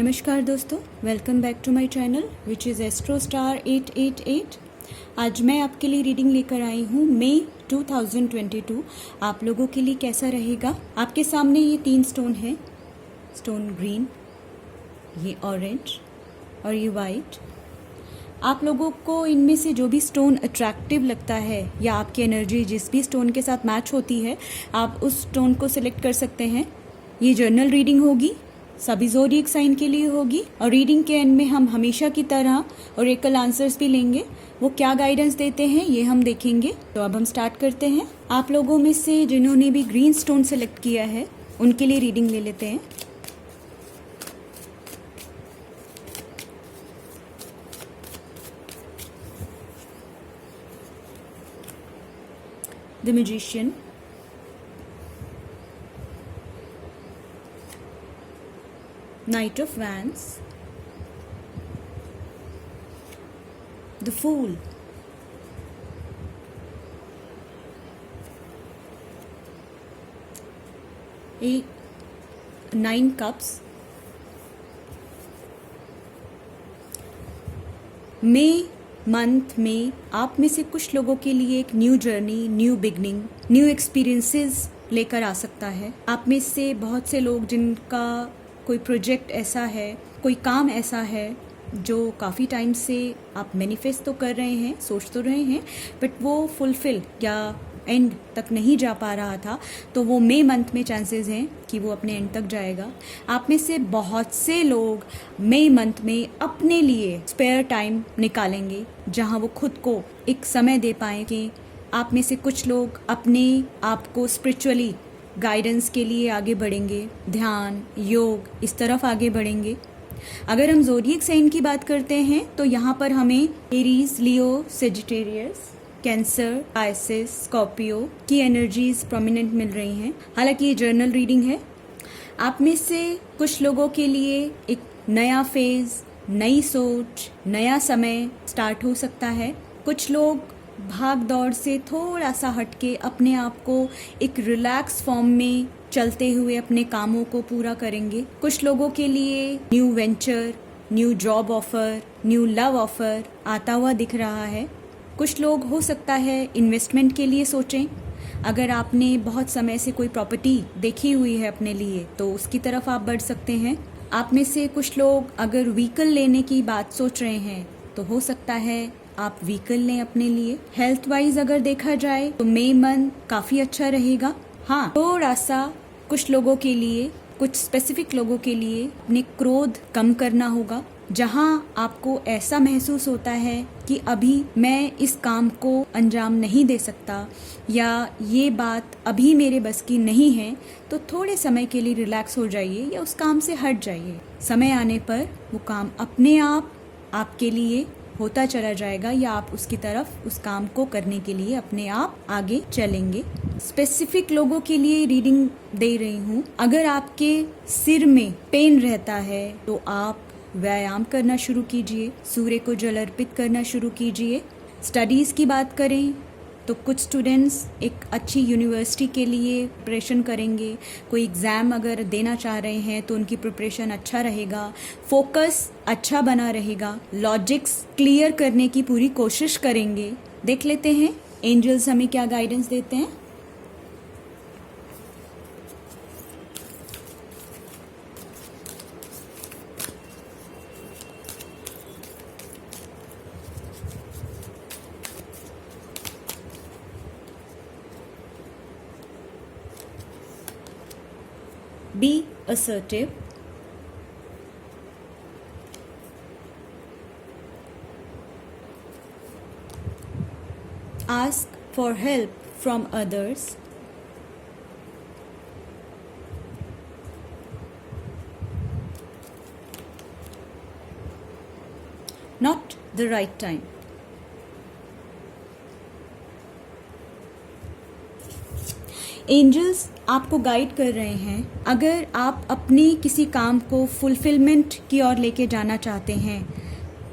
नमस्कार दोस्तों, welcome back to my channel which is astro star 888। आज मैं आपके लिए रीडिंग लेकर आई हूँ मई 2022। आप लोगों के लिए कैसा रहेगा। आपके सामने ये 3 स्टोन हैं, स्टोन ग्रीन, ये ऑरेंज और ये वाइट। आप लोगों को इनमें से जो भी स्टोन अट्रैक्टिव लगता है या आपकी एनर्जी जिस भी स्टोन के साथ मैच होती है, आप उस स्टोन को सिलेक्ट कर सकते हैं। ये जर्नल रीडिंग होगी, सभी ज़ोडिएक साइन के लिए होगी और रीडिंग के एंड में हम हमेशा की तरह ओरेकल आंसर्स भी लेंगे। वो क्या गाइडेंस देते हैं ये हम देखेंगे। तो अब हम स्टार्ट करते हैं। आप लोगों में से जिन्होंने भी ग्रीन स्टोन सेलेक्ट किया है उनके लिए रीडिंग ले लेते हैं। The magician, Knight of Wands, the Fool, Nine Cups, मई मंथ में आप में से कुछ लोगों के लिए एक new journey, new beginning, new experiences लेकर आ सकता है। आप में से बहुत से लोग जिनका कोई प्रोजेक्ट ऐसा है, कोई काम ऐसा है जो काफ़ी टाइम से आप मैनिफेस्ट तो कर रहे हैं, सोच तो रहे हैं, बट वो फुलफिल या एंड तक नहीं जा पा रहा था, तो वो मई मंथ में चांसेस हैं कि वो अपने एंड तक जाएगा। आप में से बहुत से लोग मई मंथ में अपने लिए स्पेयर टाइम निकालेंगे जहां वो खुद को एक समय दे पाएँ। कि आप में से कुछ लोग अपने आप को स्पिरिचुअली गाइडेंस के लिए आगे बढ़ेंगे, ध्यान, योग, इस तरफ आगे बढ़ेंगे। अगर हम ज़ोडिएक साइन की बात करते हैं तो यहाँ पर हमें Aries, Leo, Sagittarius, cancer, Pisces, Scorpio की एनर्जीज प्रोमिनेंट मिल रही हैं। हालांकि ये जर्नल रीडिंग है। आप में से कुछ लोगों के लिए एक नया फेज, नई सोच, नया समय स्टार्ट हो सकता है। कुछ लोग भाग दौड़ से थोड़ा सा हटके अपने आप को एक रिलैक्स फॉर्म में चलते हुए अपने कामों को पूरा करेंगे। कुछ लोगों के लिए new venture, new job offer, new love offer आता हुआ दिख रहा है। कुछ लोग हो सकता है इन्वेस्टमेंट के लिए सोचें। अगर आपने बहुत समय से कोई प्रॉपर्टी देखी हुई है अपने लिए तो उसकी तरफ आप बढ़ सकते हैं। आप में से कुछ लोग अगर व्हीकल लेने की बात सोच रहे हैं तो हो सकता है आप व्हीकल लें अपने लिए। हेल्थ वाइज अगर देखा जाए तो मई मंथ काफ़ी अच्छा रहेगा। हाँ, थोड़ा सा कुछ लोगों के लिए, कुछ स्पेसिफिक लोगों के लिए अपने क्रोध कम करना होगा। जहाँ आपको ऐसा महसूस होता है कि अभी मैं इस काम को अंजाम नहीं दे सकता या ये बात अभी मेरे बस की नहीं है, तो थोड़े समय के लिए रिलैक्स हो जाइए या उस काम से हट जाइए। समय आने पर वो काम अपने आप आपके लिए होता चला जाएगा या आप उसकी तरफ, उस काम को करने के लिए अपने आप आगे चलेंगे। स्पेसिफिक लोगों के लिए रीडिंग दे रही हूँ। अगर आपके सिर में पेन रहता है तो आप व्यायाम करना शुरू कीजिए, सूर्य को जल अर्पित करना शुरू कीजिए। स्टडीज़ की बात करें तो कुछ स्टूडेंट्स एक अच्छी यूनिवर्सिटी के लिए प्रिपरेशन करेंगे। कोई एग्ज़ाम अगर देना चाह रहे हैं तो उनकी प्रिपरेशन अच्छा रहेगा, फोकस अच्छा बना रहेगा, लॉजिक्स क्लियर करने की पूरी कोशिश करेंगे। देख लेते हैं एंजल्स हमें क्या गाइडेंस देते हैं। Be assertive. Ask for help from others. Not the right time. Angels आपको गाइड कर रहे हैं। अगर आप अपनी किसी काम को फुलफिलमेंट की ओर लेके जाना चाहते हैं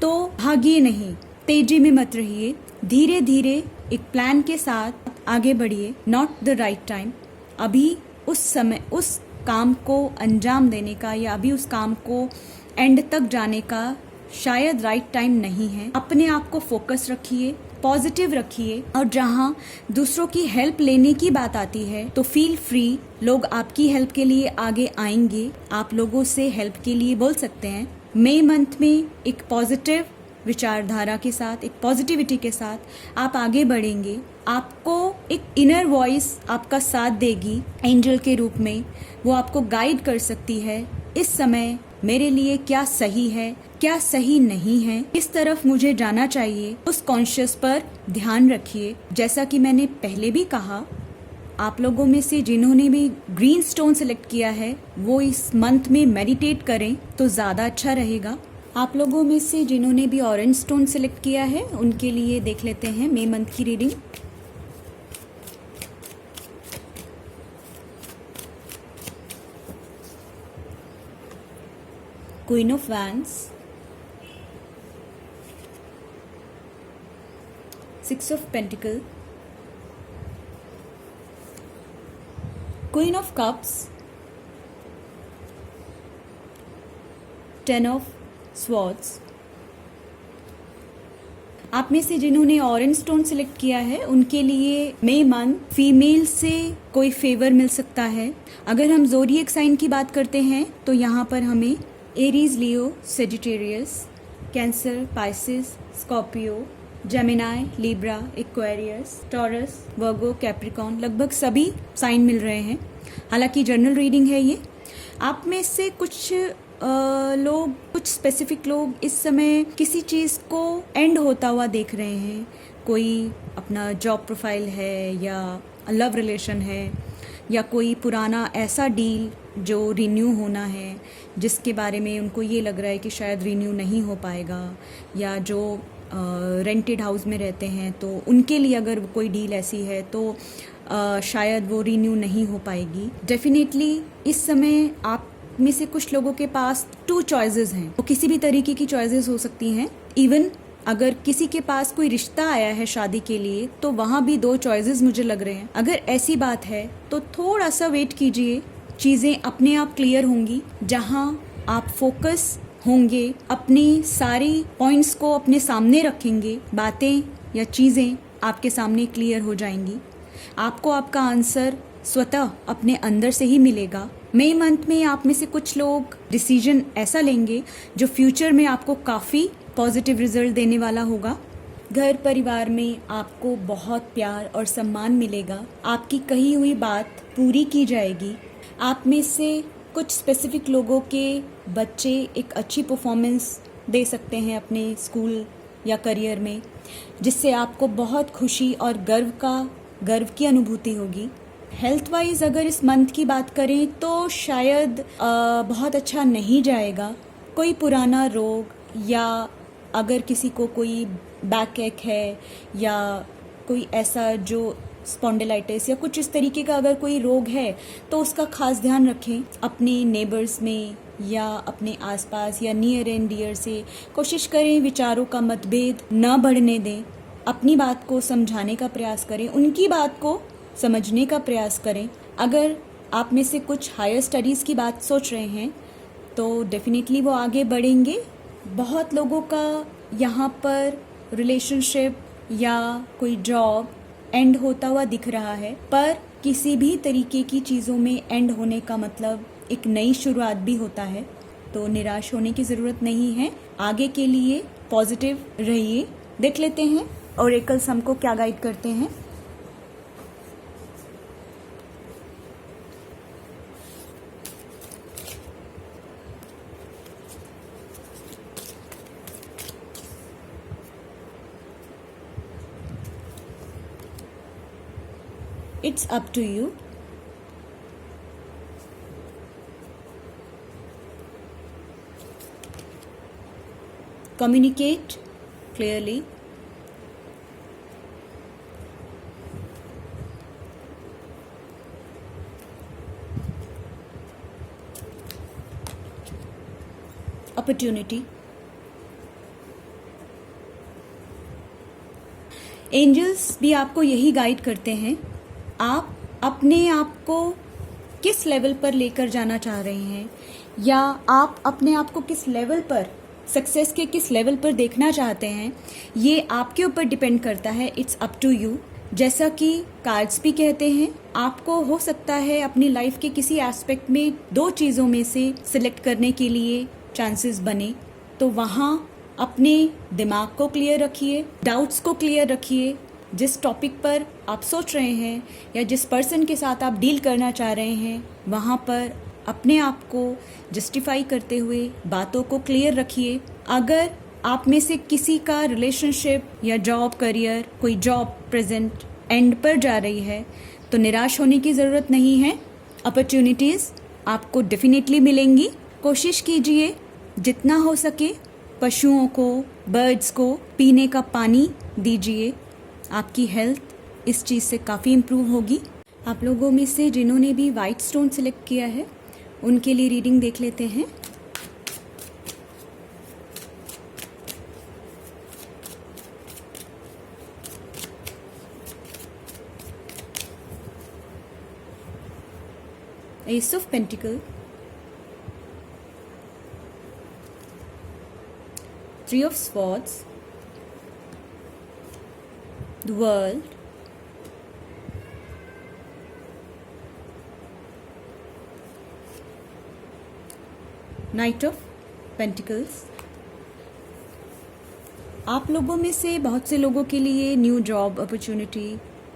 तो भागिए नहीं, तेजी में मत रहिए, धीरे धीरे एक प्लान के साथ आगे बढ़िए। नॉट द राइट टाइम, अभी उस समय उस काम को अंजाम देने का या अभी उस काम को एंड तक जाने का शायद राइट टाइम नहीं है। अपने आप को फोकस रखिए, पॉजिटिव रखिए, और जहाँ दूसरों की हेल्प लेने की बात आती है तो फील फ्री, लोग आपकी हेल्प के लिए आगे आएंगे, आप लोगों से हेल्प के लिए बोल सकते हैं। मई मंथ में एक पॉजिटिव विचारधारा के साथ, एक पॉजिटिविटी के साथ आप आगे बढ़ेंगे। आपको एक इनर वॉइस आपका साथ देगी एंजल के रूप में, वो आपको गाइड कर सकती है इस समय मेरे लिए क्या सही है, क्या सही नहीं है, किस तरफ मुझे जाना चाहिए। उस कॉन्शियस पर ध्यान रखिए। जैसा कि मैंने पहले भी कहा, आप लोगों में से जिन्होंने भी ग्रीन स्टोन सेलेक्ट किया है वो इस मंथ में मेडिटेट करें तो ज़्यादा अच्छा रहेगा। आप लोगों में से जिन्होंने भी ऑरेंज स्टोन सेलेक्ट किया है उनके लिए देख लेते हैं मई मंथ की reading. Queen of wands, 6 of pentacle, queen of cups, 10 of swords. आप में से जिन्होंने ऑरेंज स्टोन सिलेक्ट किया है उनके लिए मई मंथ फीमेल से कोई फेवर मिल सकता है। अगर हम ज़ोडिएक साइन की बात करते हैं तो यहाँ पर हमें Aries, Leo, Sagittarius, Cancer, Pisces, Scorpio, Gemini, Libra, Aquarius, Taurus, Virgo, Capricorn, लगभग सभी साइन मिल रहे हैं। हालांकि जनरल रीडिंग है ये। आप में से कुछ लोग, कुछ स्पेसिफिक लोग इस समय किसी चीज़ को एंड होता हुआ देख रहे हैं। कोई अपना जॉब प्रोफाइल है या लव रिलेशन है या कोई पुराना ऐसा डील जो रिन्यू होना है जिसके बारे में उनको ये लग रहा है कि शायद रिन्यू नहीं हो पाएगा, या जो रेंटेड हाउस में रहते हैं तो उनके लिए अगर कोई डील ऐसी है तो शायद वो रिन्यू नहीं हो पाएगी। डेफिनेटली इस समय आप में से कुछ लोगों के पास 2 चॉइसेस हैं। वो किसी भी तरीके की चॉइसेस हो सकती हैं। इवन अगर किसी के पास कोई रिश्ता आया है शादी के लिए तो वहाँ भी 2 चॉइसेस मुझे लग रहे हैं। अगर ऐसी बात है तो थोड़ा सा वेट कीजिए, चीज़ें अपने आप क्लियर होंगी। जहाँ आप फोकस होंगे, अपने सारी पॉइंट्स को अपने सामने रखेंगे, बातें या चीज़ें आपके सामने क्लियर हो जाएंगी। आपको आपका आंसर स्वतः अपने अंदर से ही मिलेगा। मई मंथ में आप में से कुछ लोग डिसीजन ऐसा लेंगे जो फ्यूचर में आपको काफ़ी पॉजिटिव रिजल्ट देने वाला होगा। घर परिवार में आपको बहुत प्यार और सम्मान मिलेगा। आपकी कही हुई बात पूरी की जाएगी। आप में से कुछ स्पेसिफिक लोगों के बच्चे एक अच्छी परफॉर्मेंस दे सकते हैं अपने स्कूल या करियर में, जिससे आपको बहुत खुशी और गर्व की अनुभूति होगी। हेल्थ वाइज अगर इस मंथ की बात करें तो शायद बहुत अच्छा नहीं जाएगा। कोई पुराना रोग, या अगर किसी को कोई बैक एक है या कोई ऐसा जो स्पॉन्डिलाइटिस या कुछ इस तरीके का अगर कोई रोग है तो उसका खास ध्यान रखें। अपने नेबर्स में या अपने आसपास या नियर एंड डियर से कोशिश करें विचारों का मतभेद न बढ़ने दें। अपनी बात को समझाने का प्रयास करें, उनकी बात को समझने का प्रयास करें। अगर आप में से कुछ हायर स्टडीज़ की बात सोच रहे हैं तो डेफिनेटली वो आगे बढ़ेंगे। बहुत लोगों का यहाँ पर रिलेशनशिप या कोई जॉब एंड होता हुआ दिख रहा है, पर किसी भी तरीके की चीज़ों में एंड होने का मतलब एक नई शुरुआत भी होता है। तो निराश होने की ज़रूरत नहीं है। आगे के लिए पॉजिटिव रहिए। देख लेते हैं ओरेकल्स हमको क्या गाइड करते हैं। It's up to you. Communicate clearly. Opportunity. Angels भी आपको यही गाइड करते हैं। आप अपने आप को किस लेवल पर लेकर जाना चाह रहे हैं, या आप अपने आप को किस लेवल पर, सक्सेस के किस लेवल पर देखना चाहते हैं, ये आपके ऊपर डिपेंड करता है। It's up to you. जैसा कि कार्ड्स भी कहते हैं, आपको हो सकता है अपनी लाइफ के किसी एस्पेक्ट में 2 चीज़ों में से सिलेक्ट करने के लिए चांसेस बने, तो वहाँ अपने दिमाग को क्लियर रखिए, डाउट्स को क्लियर रखिए। जिस टॉपिक पर आप सोच रहे हैं या जिस पर्सन के साथ आप डील करना चाह रहे हैं, वहाँ पर अपने आप को जस्टिफाई करते हुए बातों को क्लियर रखिए। अगर आप में से किसी का रिलेशनशिप या जॉब, करियर, कोई जॉब प्रेजेंट एंड पर जा रही है, तो निराश होने की ज़रूरत नहीं है। अपॉर्चुनिटीज़ आपको डेफिनेटली मिलेंगी। कोशिश कीजिए जितना हो सके पशुओं को, बर्ड्स को पीने का पानी दीजिए। आपकी हेल्थ इस चीज़ से काफ़ी इम्प्रूव होगी। आप लोगों में से जिन्होंने भी वाइट स्टोन सिलेक्ट किया है, उनके लिए रीडिंग देख लेते हैं। S of pentacle, 3 of swords, the world, Knight of Pentacles। आप लोगों में से बहुत से लोगों के लिए new job opportunity,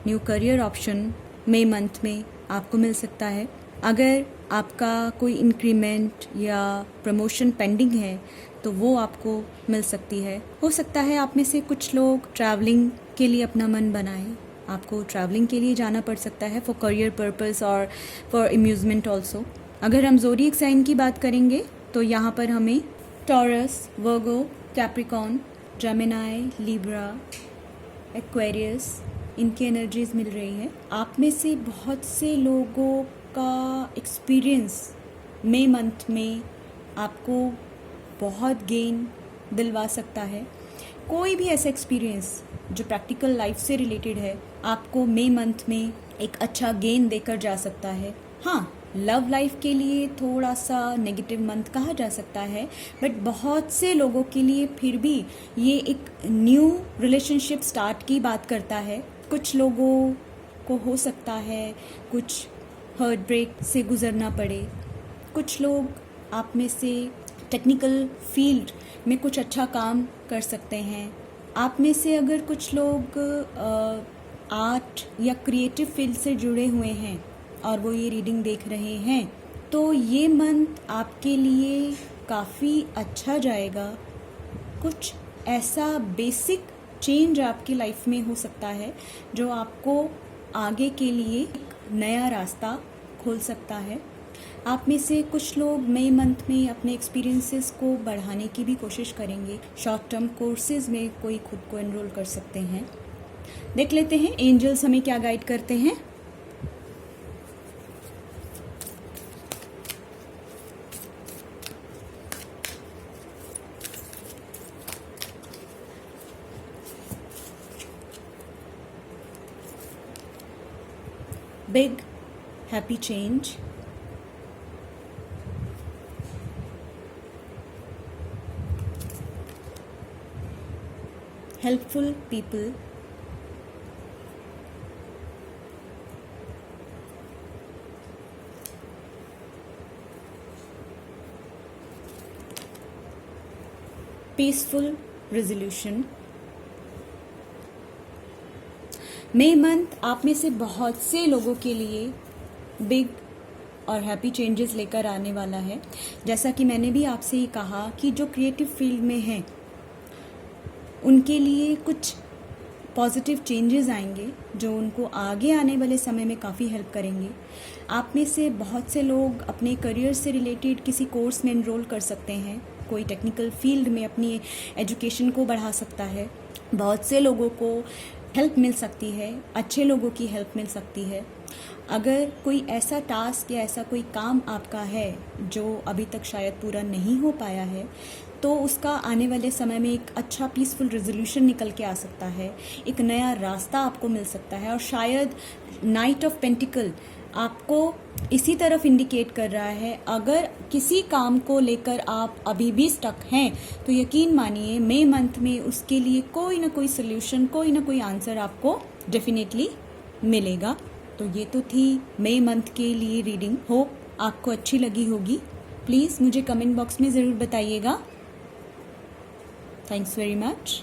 new career option मई मंथ में आपको मिल सकता है। अगर आपका कोई इंक्रीमेंट या प्रमोशन पेंडिंग है तो वो आपको मिल सकती है। हो सकता है आप में से कुछ लोग ट्रैवलिंग के लिए अपना मन बनाएं। आपको ट्रैवलिंग के लिए जाना पड़ सकता है फॉर करियर पर्पस और फॉर अम्यूज़मेंट ऑल्सो। अगर हम ज़ोडिएक साइन की बात करेंगे तो यहाँ पर हमें टॉरस, वर्गो, कैप्रिकॉर्न, जेमिनाई, लिब्रा, एक्वेरियस, इनकी एनर्जीज मिल रही है। आप में से बहुत से लोगों का एक्सपीरियंस मई मंथ में आपको बहुत गेन दिलवा सकता है। कोई भी ऐसा एक्सपीरियंस जो प्रैक्टिकल लाइफ से रिलेटेड है, आपको मई मंथ में एक अच्छा गेन देकर जा सकता है। हाँ, लव लाइफ के लिए थोड़ा सा नेगेटिव मंथ कहा जा सकता है, बट बहुत से लोगों के लिए फिर भी ये एक न्यू रिलेशनशिप स्टार्ट की बात करता है। कुछ लोगों को हो सकता है कुछ हार्ट ब्रेक से गुजरना पड़े। कुछ लोग आप में से टेक्निकल फील्ड में कुछ अच्छा काम कर सकते हैं। आप में से अगर कुछ लोग आर्ट या क्रिएटिव फील्ड से जुड़े हुए हैं और वो ये रीडिंग देख रहे हैं, तो ये मंथ आपके लिए काफ़ी अच्छा जाएगा। कुछ ऐसा बेसिक चेंज आपकी लाइफ में हो सकता है जो आपको आगे के लिए एक नया रास्ता खोल सकता है। आप में से कुछ लोग मई मंथ में अपने एक्सपीरियंसेस को बढ़ाने की भी कोशिश करेंगे। शॉर्ट टर्म कोर्सेज में कोई खुद को एनरोल कर सकते हैं। देख लेते हैं एंजल्स हमें क्या गाइड करते हैं। Big happy change, helpful people, peaceful resolution। मई मंथ आप में से बहुत से लोगों के लिए बिग और हैप्पी चेंजेस लेकर आने वाला है। जैसा कि मैंने भी आपसे ही कहा कि जो क्रिएटिव फील्ड में हैं उनके लिए कुछ पॉजिटिव चेंजेस आएंगे जो उनको आगे आने वाले समय में काफ़ी हेल्प करेंगे। आप में से बहुत से लोग अपने करियर से रिलेटेड किसी कोर्स में एनरोल कर सकते हैं। कोई टेक्निकल फील्ड में अपनी एजुकेशन को बढ़ा सकता है। बहुत से लोगों को हेल्प मिल सकती है, अच्छे लोगों की हेल्प मिल सकती है। अगर कोई ऐसा टास्क या ऐसा कोई काम आपका है जो अभी तक शायद पूरा नहीं हो पाया है, तो उसका आने वाले समय में एक अच्छा पीसफुल रेजोल्यूशन निकल के आ सकता है। एक नया रास्ता आपको मिल सकता है। और शायद नाइट ऑफ पेंटिकल आपको इसी तरफ इंडिकेट कर रहा है। अगर किसी काम को लेकर आप अभी भी स्टक हैं तो यकीन मानिए मई मंथ में उसके लिए कोई ना कोई सोल्यूशन, कोई ना कोई आंसर आपको डेफिनेटली मिलेगा। तो ये तो थी मई मंथ के लिए रीडिंग। होप आपको अच्छी लगी होगी। प्लीज़ मुझे कमेंट बॉक्स में ज़रूर बताइएगा। Thanks very much.